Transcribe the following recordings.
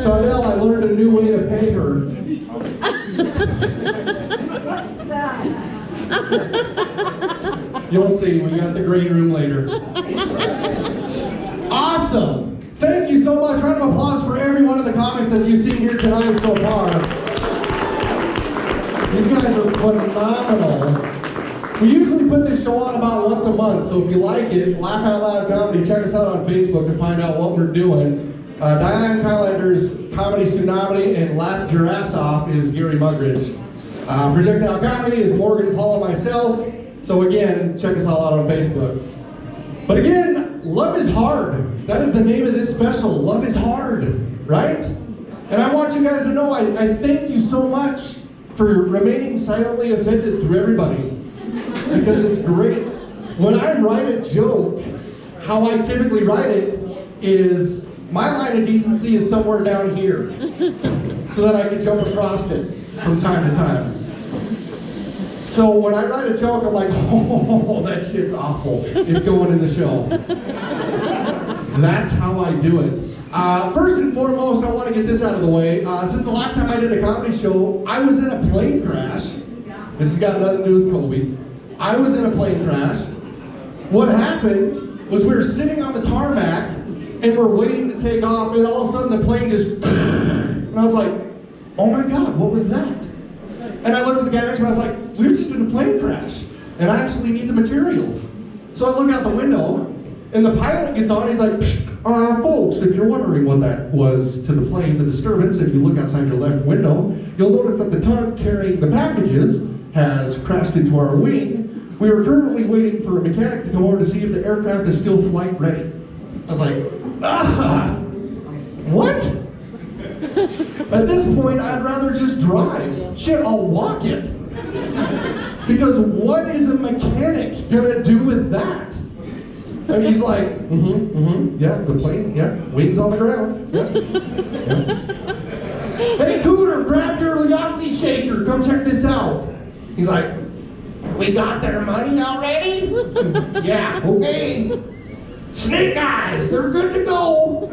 Chanel, I learned a new way to pay her. You'll see, we got the green room later. Awesome! Thank you so much. Round of applause for every one of the comics that you've seen here tonight so far. These guys are phenomenal. We usually put this show on about once a month, so if you like it, Laugh Out Loud Comedy, check us out on Facebook to find out what we're doing. Diane Kylander's Comedy Tsunami and Laugh Your Ass Off is Gary Mugridge. Projectile Comedy is Morgan, Paul, and myself. So again, check us all out on Facebook. But again, love is hard. That is the name of this special. Love is hard, right? And I want you guys to know I thank you so much for remaining silently offended through everybody. Because it's great. When I write a joke, how I typically write it is, my line of decency is somewhere down here, so that I can jump across it from time to time. So when I write a joke, I'm like, oh, that shit's awful. It's going in the show. That's how I do it. First and foremost, I want to get this out of the way. Since the last time I did a comedy show, I was in a plane crash. This has got nothing to do with Kobe. I was in a plane crash. What happened was we were sitting on the tarmac and we're waiting to take off, and all of a sudden the plane just, and I was like, oh my God, what was that? And I looked at the guy next to me, I was like, we were just in a plane crash, and I actually need the material. So I look out the window, and the pilot gets on, he's like, folks, if you're wondering what that was to the plane, the disturbance, if you look outside your left window, you'll notice that the tug carrying the packages has crashed into our wing. We are currently waiting for a mechanic to come over to see if the aircraft is still flight ready. I was like, what? At this point, I'd rather just drive. Shit, I'll walk it. Because what is a mechanic gonna do with that? And he's like, yeah, the plane, yeah, wings on the ground, yeah. Hey, Cooter, grab your Yahtzee shaker, come check this out. He's like, we got their money already? Yeah, okay. Snake eyes, they're good to go.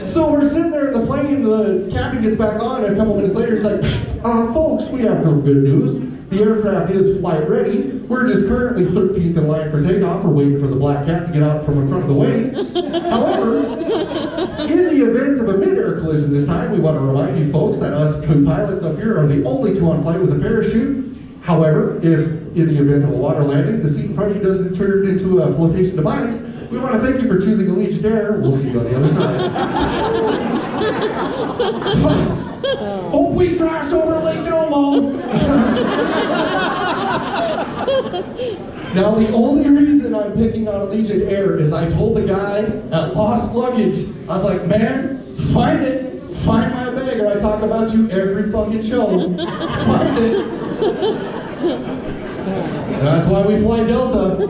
So we're sitting there in the plane, the captain gets back on, and a couple minutes later he's like, folks, we have no good news. The aircraft is flight ready. We're just currently 13th in line for takeoff. We're waiting for the black cat to get out from in front of the wing. However, in the event of a mid-air collision this time, we want to remind you folks that us co-pilots up here are the only two on flight with a parachute. However, if in the event of a water landing, the seat in front of you doesn't turn into a flotation device, we want to thank you for choosing Allegiant Air. We'll see you on the other side. Hope we crash over Lake Como. Now, the only reason I'm picking on Allegiant Air is I told the guy at Lost Luggage, I was like, man, find it. Find my bag, or I talk about you every fucking show. Find it. That's why we fly Delta.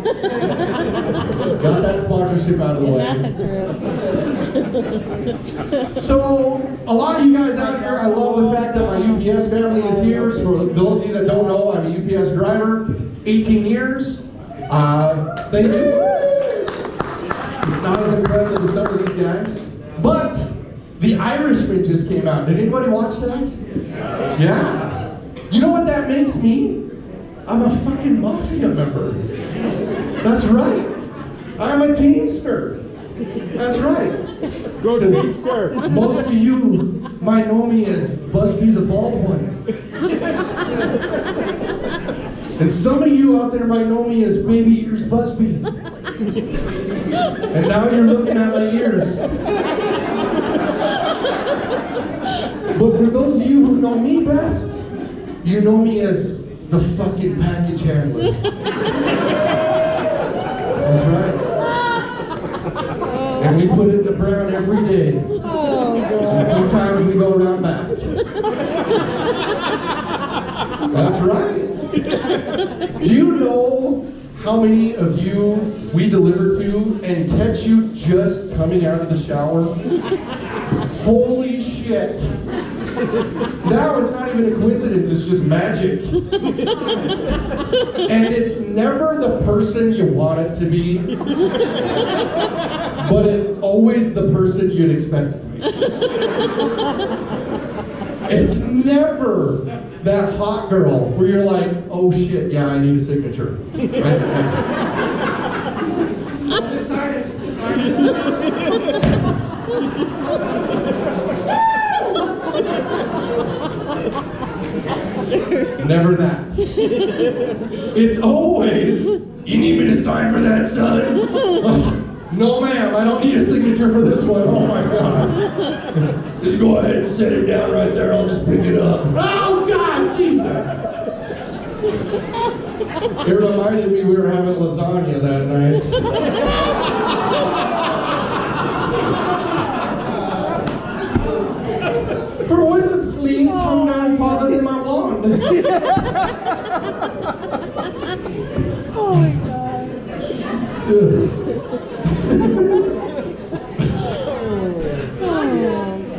Got that sponsorship out of the way. So, a lot of you guys out here, I love the fact that my UPS family is here. So for those of you that don't know, I'm a UPS driver, 18 years. Thank you. It's not as impressive as some of these guys. But The Irishman just came out. Did anybody watch that? Yeah. You know what that makes me? I'm a fucking mafia member. That's right. I'm a Teamster. That's right. Go Teamster. Most of you might know me as Busby the Bald One. And some of you out there might know me as Baby Ears Busby. And now you're looking at my ears. But for those of you who know me best, you know me as the fucking package handler. That's right. And we put it in the brown every day. Oh, God. And sometimes we go around back. That's right. Do you know how many of you we deliver to and catch you just coming out of the shower? Holy shit. Now it's not even a coincidence, it's just magic. And it's never the person you want it to be, but it's always the person you'd expect it to be. It's never that hot girl where you're like, oh shit, yeah, I need a signature. Right? Just sign it. Just sign it. Never that. It's always, you need me to sign for that, son? No, ma'am, I don't need a signature for this one. Oh my God. Just go ahead and set it down right there. I'll just pick it up. Oh God, Jesus. It reminded me we were having lasagna that night. Her wizard sleeves hung down farther than my wand. Oh my God.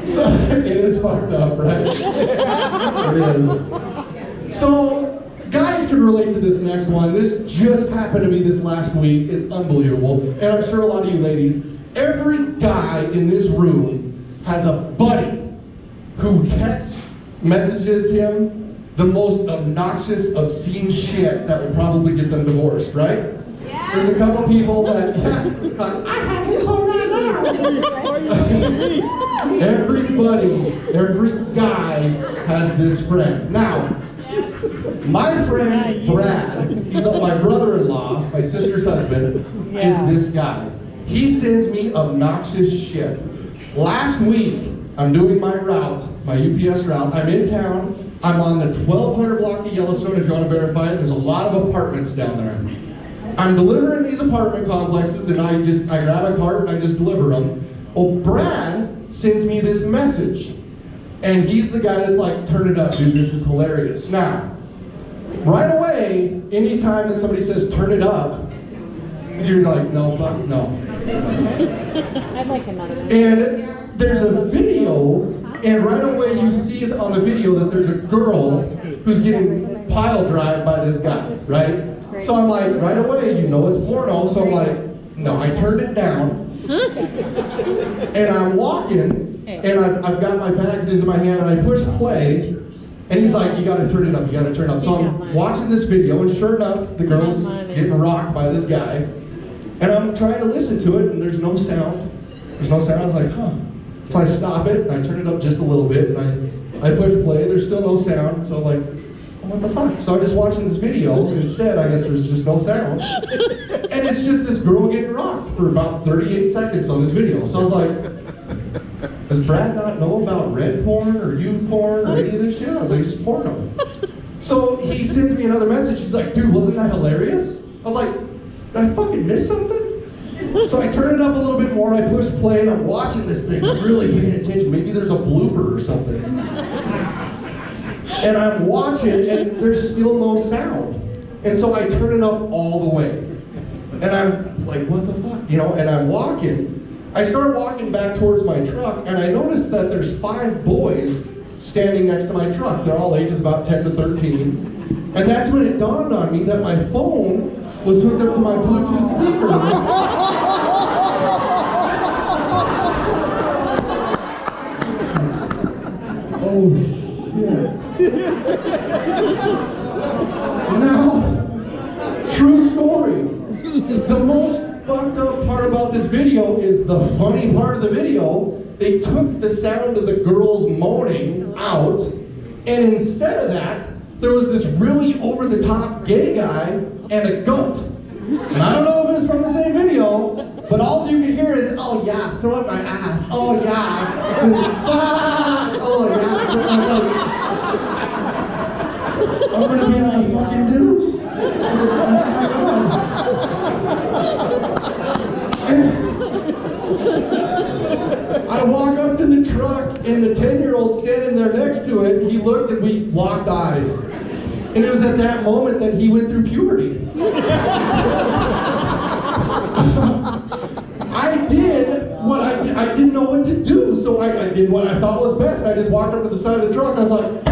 So, it is fucked up, right? It is. So, guys can relate to this next one. This just happened to me this last week. It's unbelievable. And I'm sure a lot of you ladies, every guy in this room has a buddy who text messages him the most obnoxious, obscene shit that would probably get them divorced, right? Yeah. There's a couple people that, I have his phone right now. Everybody, every guy has this friend. Now, my friend Brad, he's my brother-in-law, my sister's husband, is this guy. He sends me obnoxious shit. Last week, I'm doing my route, my UPS route. I'm in town. I'm on the 1200 block of Yellowstone, if you want to verify it. There's a lot of apartments down there. I'm delivering these apartment complexes, and I grab a cart and I just deliver them. Well, Brad sends me this message, and he's the guy that's like, turn it up, dude, this is hilarious. Now, right away, anytime that somebody says turn it up, you're like, no, fuck, no. I'd like another one. And there's a video, and right away you see it on the video that there's a girl who's getting pile drived by this guy, right? So I'm like, right away, you know it's porno, so I'm like, no, I turned it down, and I'm walking, and I've got my packages in my hand, and I push play, and he's like, you gotta turn it up, you gotta turn it up. So I'm watching this video, and sure enough, the girl's getting rocked by this guy, and I'm trying to listen to it, and there's no sound. There's no sound. I was like, huh. So I stop it, and I turn it up just a little bit, and I push play. There's still no sound, so like, what the fuck? So I'm just watching this video, and instead, I guess there's just no sound. And it's just this girl getting rocked for about 38 seconds on this video. So I was like, does Brad not know about red porn or youth porn or any of this shit? I was like, it's just porno. So he sends me another message. He's like, dude, wasn't that hilarious? I was like, did I fucking miss something? So I turn it up a little bit more, I push play, and I'm watching this thing, I'm really paying attention. Maybe there's a blooper or something. And I'm watching, and there's still no sound. And so I turn it up all the way. And I'm like, what the fuck? You know, and I'm walking. I start walking back towards my truck, and I notice that there's 5 boys standing next to my truck. They're all ages about 10 to 13. And that's when it dawned on me that my phone was hooked up to my Bluetooth speaker. Oh, shit. Now, true story. The most fucked up part about this video is the funny part of the video. They took the sound of the girls moaning out, and instead of that, there was this really over-the-top gay guy and a goat. And I don't know if it's from the same video, but all you can hear is, oh yeah, throw up my ass. Oh yeah. Oh yeah. I'm gonna be on the fucking news. I walk up to the truck, and the 10-year-old standing there next to it, he looked and we locked eyes. And it was at that moment that he went through puberty. I did what I did. I didn't know what to do, so I did what I thought was best. I just walked up to the side of the truck. I was like,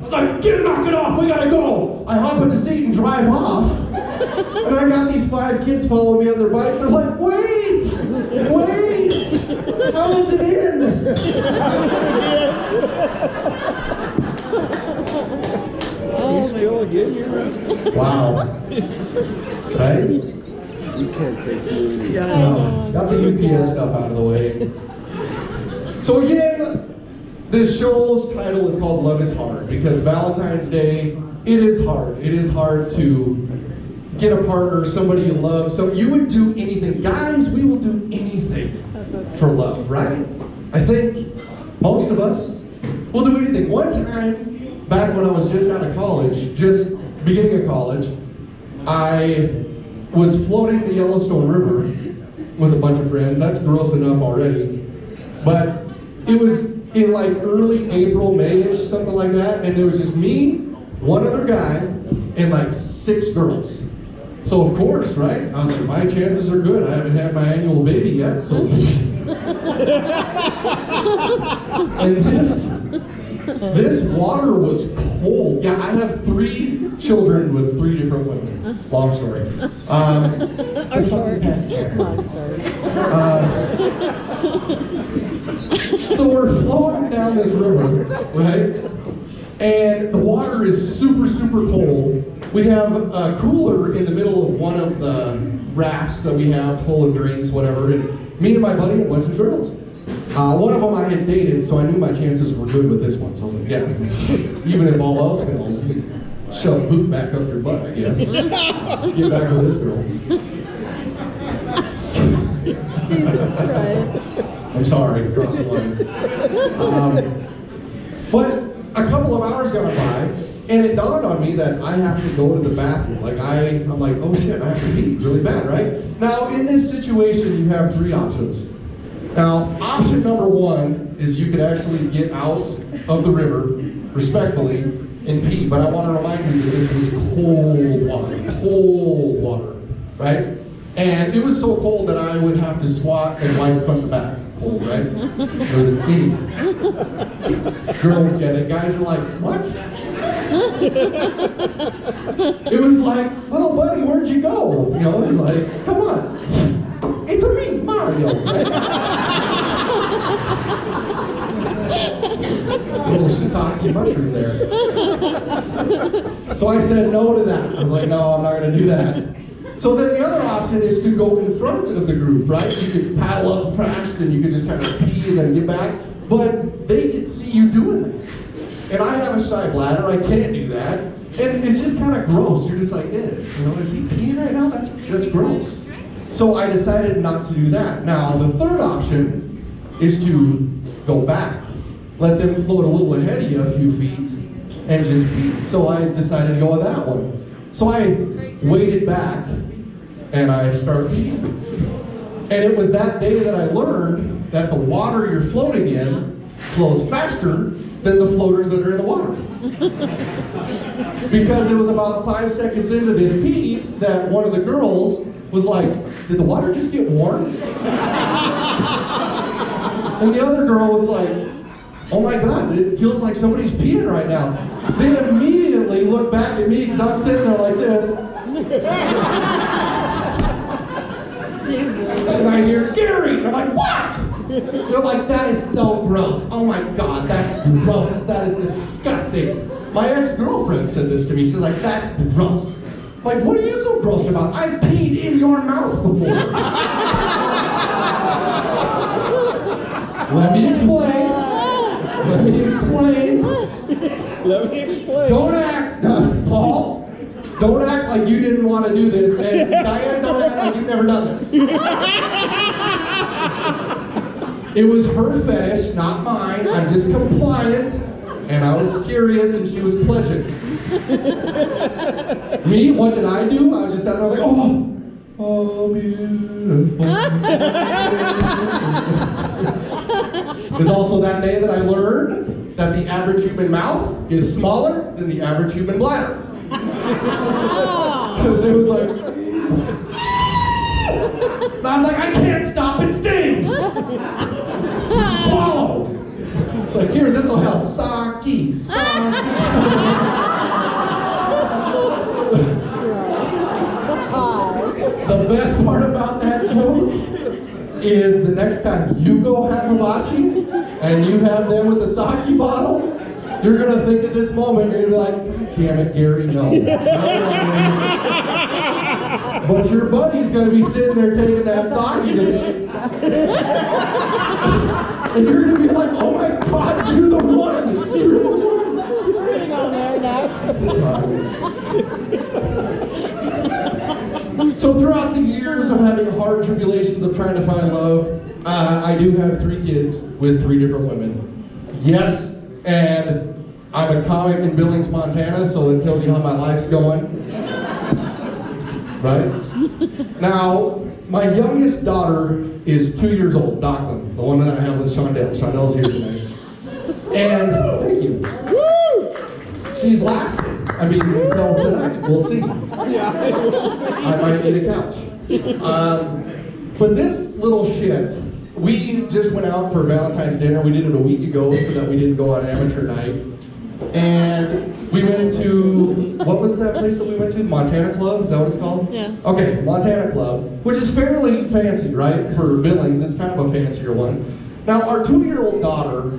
knock it off, we gotta go. I hop in the seat and drive off. And I got these 5 kids following me on their bike. They're like, wait, how is it in? You still again, you're right. Wow. Right? We can't take you in. I know. Got the UPS stuff out of the way. So again, this show's title is called Love is Hard, because Valentine's Day, it is hard. It is hard to get a partner, somebody you love. So you would do anything. Guys, we will do anything for love, right? I think most of us will do anything. One time, back when I was just out of college, just beginning of college, I was floating the Yellowstone River with a bunch of friends. That's gross enough already. But it was in like early April, May-ish, something like that, and there was just me, one other guy, and like 6 girls. So of course, right? I was like, my chances are good. I haven't had my annual baby yet, so. And this water was cold. Yeah, I have 3 children with 3 different women. Long story. Or short. So we're floating down this river, right? And the water is super, super cold. We have a cooler in the middle of one of the rafts that we have full of drinks, whatever. And me and my buddy and a bunch of girls. One of them I had dated, so I knew my chances were good with this one. So I was like, yeah, even if all else fails, shove boot back up your butt, I guess. Get back with this girl. Jesus Christ. I'm sorry, cross the lines. But a couple of hours got by, and it dawned on me that I have to go to the bathroom. Like I'm like, oh shit, I have to pee really bad, right? Now, in this situation, you have 3 options. Now, option number 1 is you could actually get out of the river, respectfully, and pee. But I want to remind you that this was cold water, right? And it was so cold that I would have to squat and wipe from the back. Cold, right? Or the teeth. Girls get it. Guys are like, what? It was like, little buddy, where'd you go? You know, it's like, come on. It's a me, Mario. Little shiitake mushroom there. So I said no to that. I was like, no, I'm not going to do that. So then the other option is to go in front of the group, right? You could paddle up fast and you could just kind of pee and then get back. But they could see you doing that. And I have a shy bladder, I can't do that. And it's just kind of gross. You're just like, you know, is he peeing right now? That's gross. So I decided not to do that. Now, the third option is to go back. Let them float a little ahead of you a few feet and just pee. So I decided to go with that one. So I waded back and I started peeing. And it was that day that I learned that the water you're floating in flows faster than the floaters that are in the water. Because it was about 5 seconds into this pee that one of the girls was like, did the water just get warm? And the other girl was like, oh my God, it feels like somebody's peeing right now. They immediately look back at me because I'm sitting there like this. And I hear, Gary! And I'm like, what? They're like, that is so gross. Oh my God, that's gross. That is disgusting. My ex-girlfriend said this to me. She's like, that's gross. Like, what are you so gross about? I peed in your mouth before. Let me explain. Let me explain. Let me explain. Don't act, Paul. Don't act like you didn't want to do this, and Diane, don't act like you've never done this. It was her fetish, not mine. I'm just compliant, and I was curious, and she was pledging. Me, what did I do? I was just sat there, I was like, oh, beautiful. It's also that day that I learned that the average human mouth is smaller than the average human bladder. Because it was like, and I was like, I can't stop, it stings. swallow. Like, here, this will help. Saki, saki. The best part about that joke is the next time you go have hibachi and you have them with the sake bottle, you're going to think at this moment, you're going to be like, God damn it, Gary, no. But your buddy's going to be sitting there taking that sake and you're going to be like, oh my God, you're the one. You're the one. Putting on there next. So throughout the years of having hard tribulations of trying to find love, I do have 3 kids with 3 different women. Yes, and I'm a comic in Billings, Montana, so it tells you how my life's going. Right? Now, my youngest daughter is 2 years old, Docklin, the one that I have with Shondell. Shondell's here tonight. And, thank you. Woo! She's lasting. I mean, until tonight, we'll see. I might need a couch. But this little shit, we just went out for Valentine's dinner. We did it a week ago so that we didn't go on amateur night. And we went to, what was that place that we went to? Montana Club? Is that what it's called? Yeah. Okay, Montana Club, which is fairly fancy, right? For Billings, it's kind of a fancier one. Now, our 2-year-old daughter,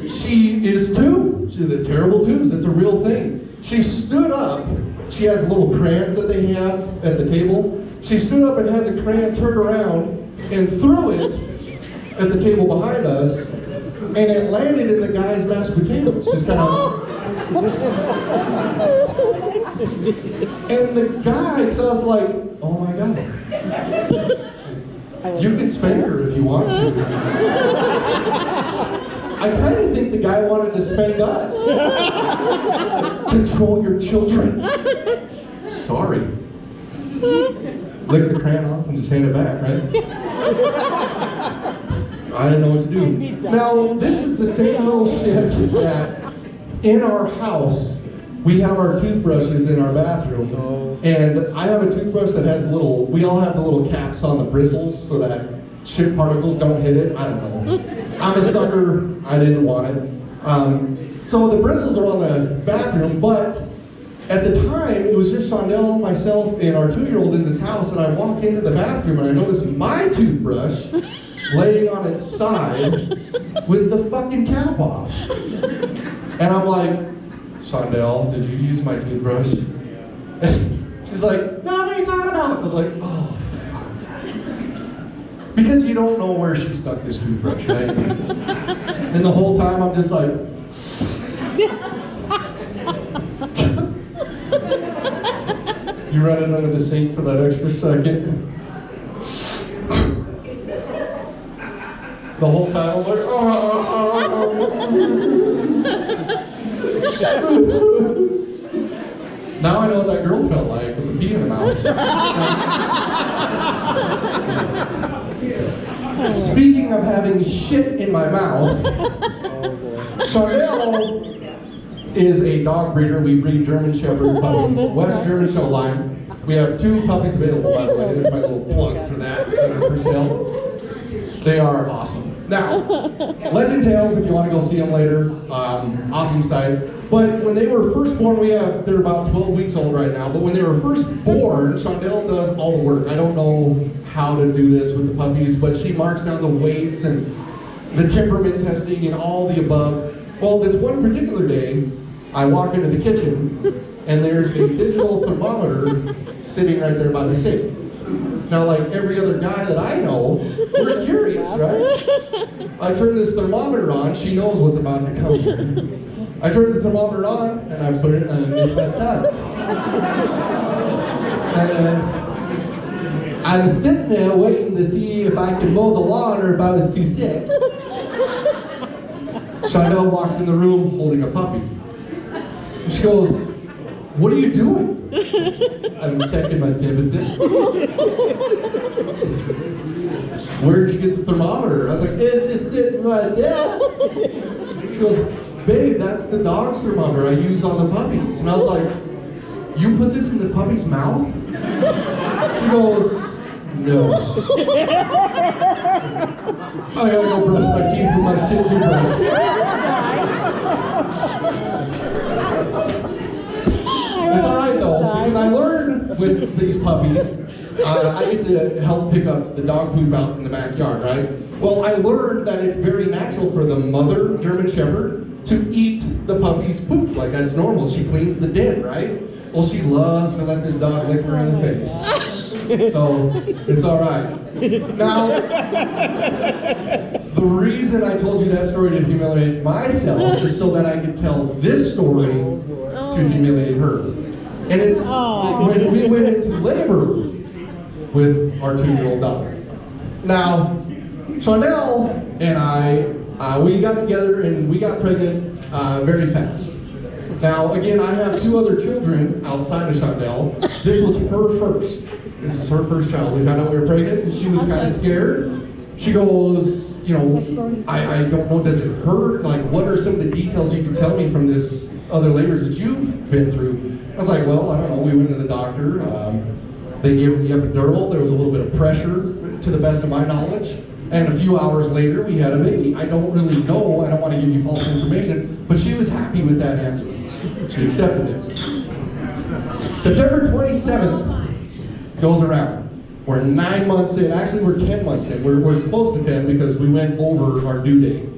she is 2. She's the terrible twos. It's a real thing. She stood up. She has little crayons that they have at the table. She stood up and has a crayon turned around and threw it at the table behind us, and it landed in the guy's mashed potatoes. Just kind of. And the guy, so I was like, oh my God. You can spank her if you want to. I kind of think the guy wanted to spank us. Control your children. Sorry. Lick the crayon off and just hand it back, right? I didn't know what to do. Now, this is the same little shit that in our house, we have our toothbrushes in our bathroom. And I have a toothbrush that has little, we all have the little caps on the bristles so that shit particles don't hit it. I don't know. I'm a sucker. I didn't want it. So the bristles are on the bathroom, but at the time, it was just Shondell, myself, and our 2-year-old in this house, and I walk into the bathroom and I notice my toothbrush laying on its side with the fucking cap off. And I'm like, Shondell, did you use my toothbrush? She's like, no, what are you talking about? I was like, oh. Because you don't know where she stuck this toothbrush, right? And the whole time I'm just like, you run it under the sink for that extra second. The whole time I'm like, Now I know what that girl felt like with the pee in her mouth. Speaking of having shit in my mouth, Shondell is a dog breeder. We breed German Shepherd puppies, West German Show line. We have 2 puppies available, by the way. There's my little plug for that for sale. They are awesome. Now, Legend Tales, if you want to go see them later, awesome site. But when they were first born, they're about 12 weeks old right now, but when they were first born, Shondell does all the work. I don't know how to do this with the puppies, but she marks down the weights and the temperament testing and all the above. Well, this one particular day, I walk into the kitchen, and there's a digital thermometer sitting right there by the sink. Now, like every other guy that I know, we're curious, right? I turn this thermometer on, she knows what's about to come here. I turn the thermometer on, and I put it underneath that tub. And I was sitting there waiting to see if I could mow the lawn or if I was too sick. Shondell walks in the room holding a puppy. She goes, what are you doing? I'm checking my temperature. Where'd you get the thermometer? I was like, it's sitting right there. She goes, babe, that's the dog's thermometer I use on the puppies. And I was like, you put this in the puppy's mouth? She goes, No. I gotta go brush my teeth with my shih tzu brush. It's alright though, because I learned with these puppies, I get to help pick up the dog poop out in the backyard, right? Well, I learned that it's very natural for the mother German Shepherd to eat the puppy's poop, like that's normal. She cleans the den, right? Well, she loves to let this dog lick her in the face. So, it's alright. Now, the reason I told you that story to humiliate myself is so that I could tell this story to humiliate her. And it's when we went into labor with our 2-year-old daughter. Now, Chanel and I, we got together and we got pregnant very fast. Now, again, I have 2 other children outside of Chanel. This was her first. This is her first child. We found out we were pregnant and she was kind of scared. She goes, you know, I don't know, does it hurt? Like, what are some of the details you can tell me from this other labors that you've been through? I was like, well, I don't know. We went to the doctor. They gave me the epidural. There was a little bit of pressure, to the best of my knowledge. And a few hours later, we had a baby. I don't really know. I don't want to give you false information. But she was happy with that answer. She accepted it. September 27th goes around. We're 9 months in. Actually, we're 10 months in. We're close to 10 because we went over our due date.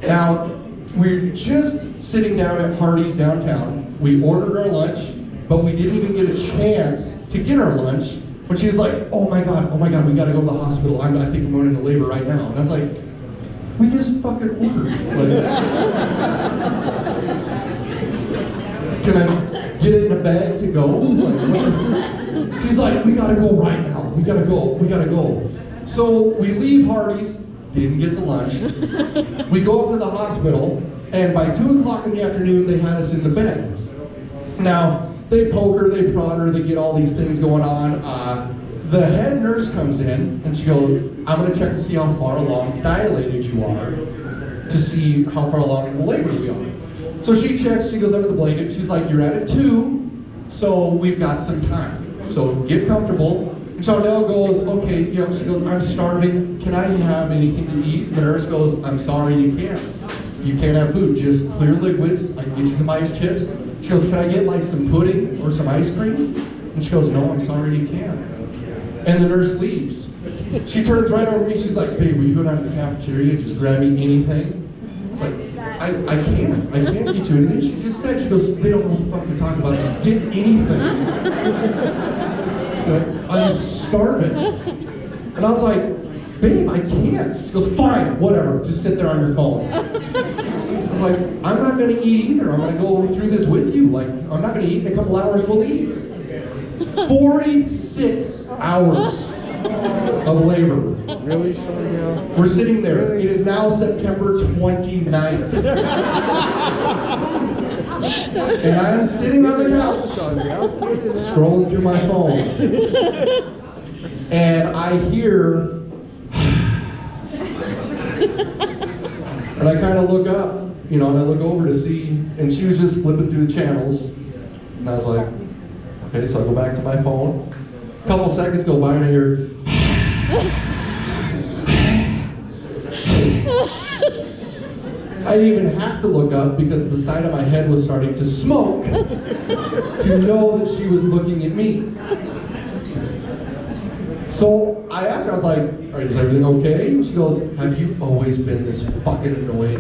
Now, we're just sitting down at Hardee's downtown. We ordered our lunch, but we didn't even get a chance to get our lunch when she was like, oh my God, we gotta go to the hospital. I think I'm going into labor right now. And I was like, we just fucking ordered. Can I get it in a bag to go? Like, she's like, we gotta go right now. We gotta go. So we leave Hardee's, didn't get the lunch. We go up to the hospital, and by 2 o'clock in the afternoon, they had us in the bed. Now, they poke her, they prod her, they get all these things going on. The head nurse comes in, and she goes, I'm gonna check to see how far along dilated you are, to see how far along in the labor we are. So she checks, she goes under the blanket, she's like, you're at a 2, so we've got some time. So get comfortable. And Chanel goes, okay, you know, she goes, I'm starving, can I have anything to eat? The nurse goes, I'm sorry, you can't. You can't have food, just clear liquids, I can get you some ice chips. She goes, can I get like some pudding or some ice cream? And she goes, no, I'm sorry, you can't. And the nurse leaves. She turns right over to me, she's like, babe, will you go down to the cafeteria, just grab me anything? It's like, I can't get you anything. She just said, she goes, they don't know what the fuck you're talking about, just get anything. I'm starving. And I was like, babe, I can't. She goes, fine, whatever, just sit there on your phone. I was like, I'm not gonna eat either. I'm gonna go through this with you. Like, I'm not gonna eat. In a couple hours, we'll eat. 46 hours of labor. Really, Chanel? We're sitting there. Really? It is now September 29th. And I'm sitting on the couch, scrolling through my phone. And I hear, and I kind of look up, you know, and I look over to see, and she was just flipping through the channels. And I was like, okay, so I go back to my phone. A couple seconds go by and I hear, I didn't even have to look up because the side of my head was starting to smoke to know that she was looking at me. So I asked her, I was like, is everything okay? And she goes, have you always been this fucking annoying?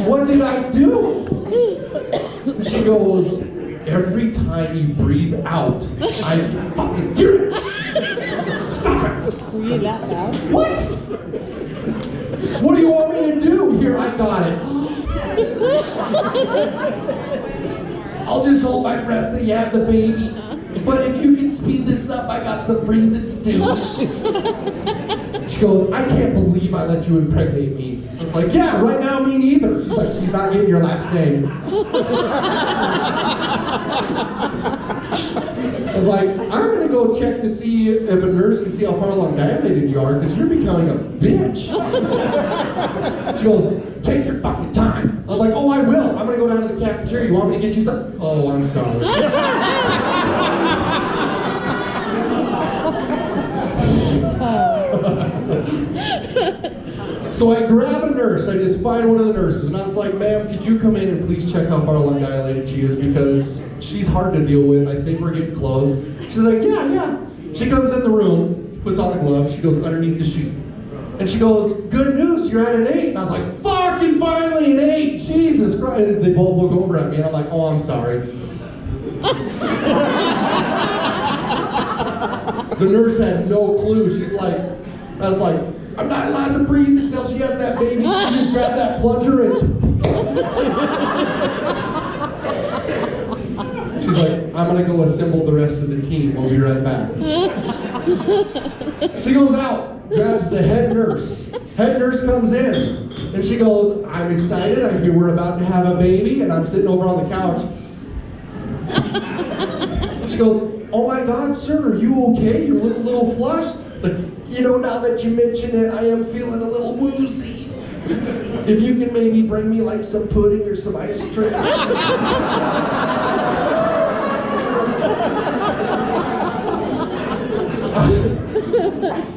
What did I do? And she goes, every time you breathe out, I fucking hear it. Stop it. Were you that loud? What? What do you want me to do? Here, I got it. I'll just hold my breath till you have the baby. But if you can speed this up, I got some breathing to do. She goes, I can't believe I let you impregnate me. I was like, yeah, right now, me neither. She's like, she's not getting your last name. I was like, I'm going to go check to see if a nurse can see how far along dilated you are, because you're becoming a bitch. She goes, take your fucking time. I was like, oh, I will. I'm going to go down to the cafeteria. cafeteria. You want me to get you some? Oh, I'm sorry. So I grab a nurse. I just find one of the nurses, and I was like, ma'am, could you come in and please check how far along dilated she is, because she's hard to deal with. I think we're getting close. She's like, yeah. She comes in the room, puts on the glove, she goes underneath the sheet. And she goes, good news, you're at an 8. And I was like, fucking finally an 8, Jesus Christ. And they both look over at me, and I'm like, oh, I'm sorry. The nurse had no clue. She's like, I was like, I'm not allowed to breathe until she has that baby. You just grab that plunger and... She's like, I'm gonna go assemble the rest of the team. We'll be right back. She goes out, grabs the head nurse. Head nurse comes in, and she goes, I'm excited. I hear we're about to have a baby, and I'm sitting over on the couch. She goes, oh my God, sir, are you okay? You look a little flushed. It's like, now that you mention it, I am feeling a little woozy. If you can maybe bring me like some pudding or some ice cream.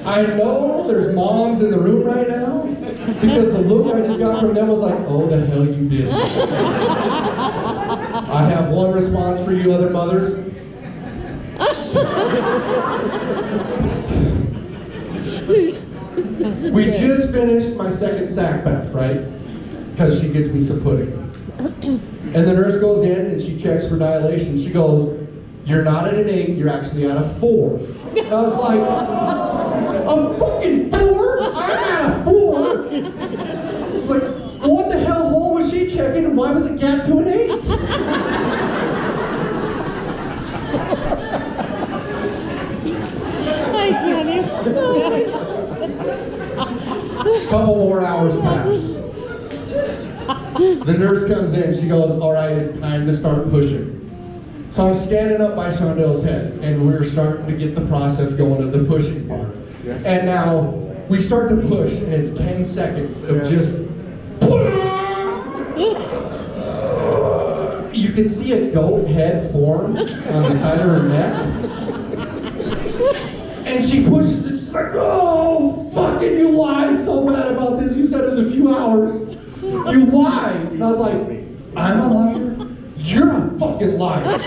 I know there's moms in the room right now, because the look I just got from them was like, oh, the hell you did. I have one response for you other mothers. We just finished my second sack bath, right? Because she gets me some pudding. And the nurse goes in and she checks for dilation. She goes, you're not at an 8, you're actually at a 4. And I was like, a fucking 4? I'm at a 4? It's like, well, what the hell hole was she checking, and why was it gapped to an 8? I can't even. Couple more hours pass. The nurse comes in, she goes, all right, it's time to start pushing. So I'm standing up by Shondell's head, and we're starting to get the process going of the pushing part. And now we start to push, and it's 10 seconds of just... You can see a goat head form on the side of her neck. And she pushes it, she's like, oh, fucking you lied so bad about this. You said it was a few hours. You lied. And I was like, I'm a liar? You're a fucking liar.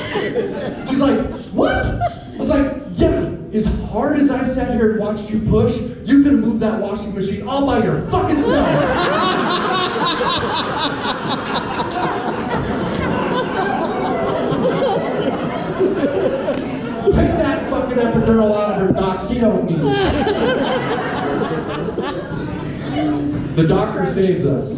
She's like, what? I was like, yeah, as hard as I sat here and watched you push, you could have moved that washing machine all by your fucking self. Take that fucking epidural out of her, doc. She don't need it. The doctor saves us.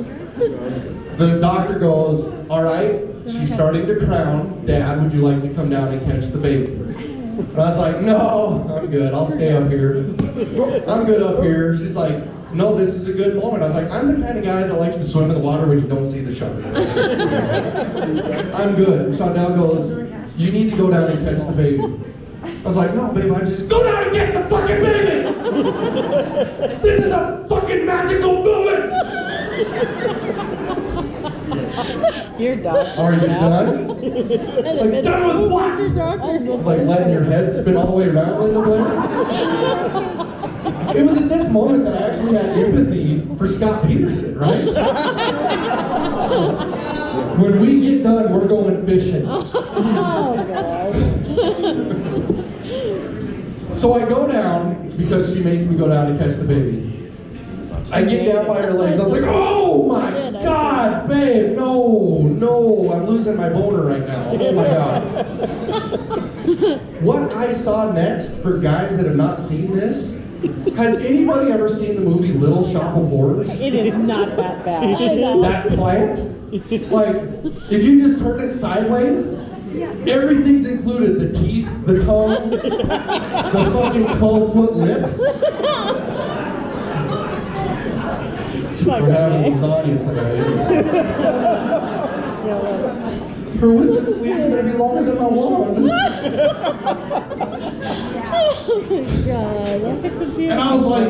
The doctor goes, all right, she's starting to crown. Dad, would you like to come down and catch the baby? And I was like, no, I'm good. I'll stay up here. I'm good up here. She's like, no, this is a good moment. I was like, I'm the kind of guy that likes to swim in the water when you don't see the shark. I'm good. Shondell goes, you need to go down and catch the baby. I was like, no, babe, I just go down and get the fucking baby! This is a fucking magical moment! You're done. Are you done? Like, done with what? What's your doctor? It's like letting your head spin all the way around Linda Blair. It was at this moment that I actually had empathy for Scott Peterson, right? When we get done, we're going fishing. Oh, God. So I go down, because she makes me go down to catch the baby. I get down by her legs. I was like, oh my God, babe, no, I'm losing my boner right now. Oh my God. What I saw next, for guys that have not seen this, has anybody ever seen the movie Little Shop of Horrors? It is not that bad. That plant? Like, if you just turn it sideways, everything's included. The teeth, the tongue, the fucking 12-foot lips. We're having lasagna tonight. Her wisdom sleeves are going to be longer than my wand. Oh my God. Look at the beauty. And I was like,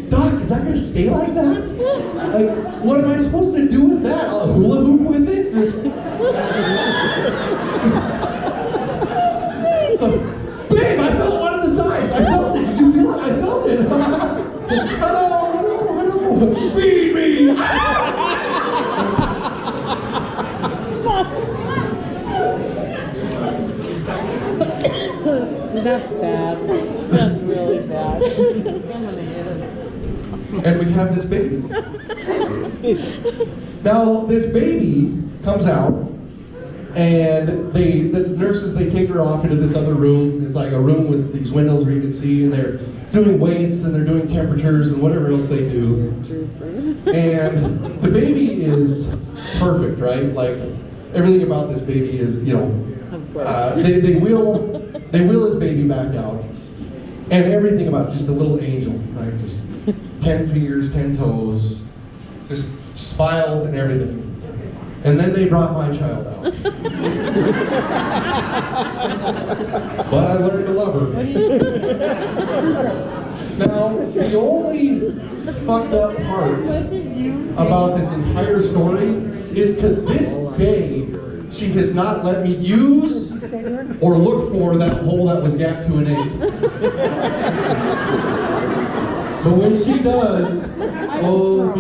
Doc, is that going to stay like that? Like, what am I supposed to do with that? I'll hula hoop with it? Just, babe, I felt one of the sides. I felt it. Did you feel it? I felt it. Hello. Feed me. That's bad. That's really bad. I'm gonna hit him. And we have this baby. Now, this baby comes out, and the nurses, they take her off into this other room. It's like a room with these windows where you can see, and they're doing weights, and they're doing temperatures, and whatever else they do. And the baby is perfect, right? Like, everything about this baby is, you know, Of course. they wheel his baby back out, and everything about it, just a little angel, right? Just 10 fingers, 10 toes, just smile and everything. And then they brought my child out. But I learned to love her. Now, the only fucked up part about this entire story is, to this day, she has not let me use or look for that hole that was gapped to an 8. But when she does, oh,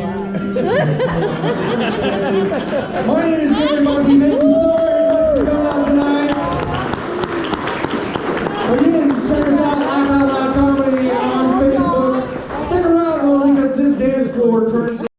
my name is Gary Monkey. Thank you so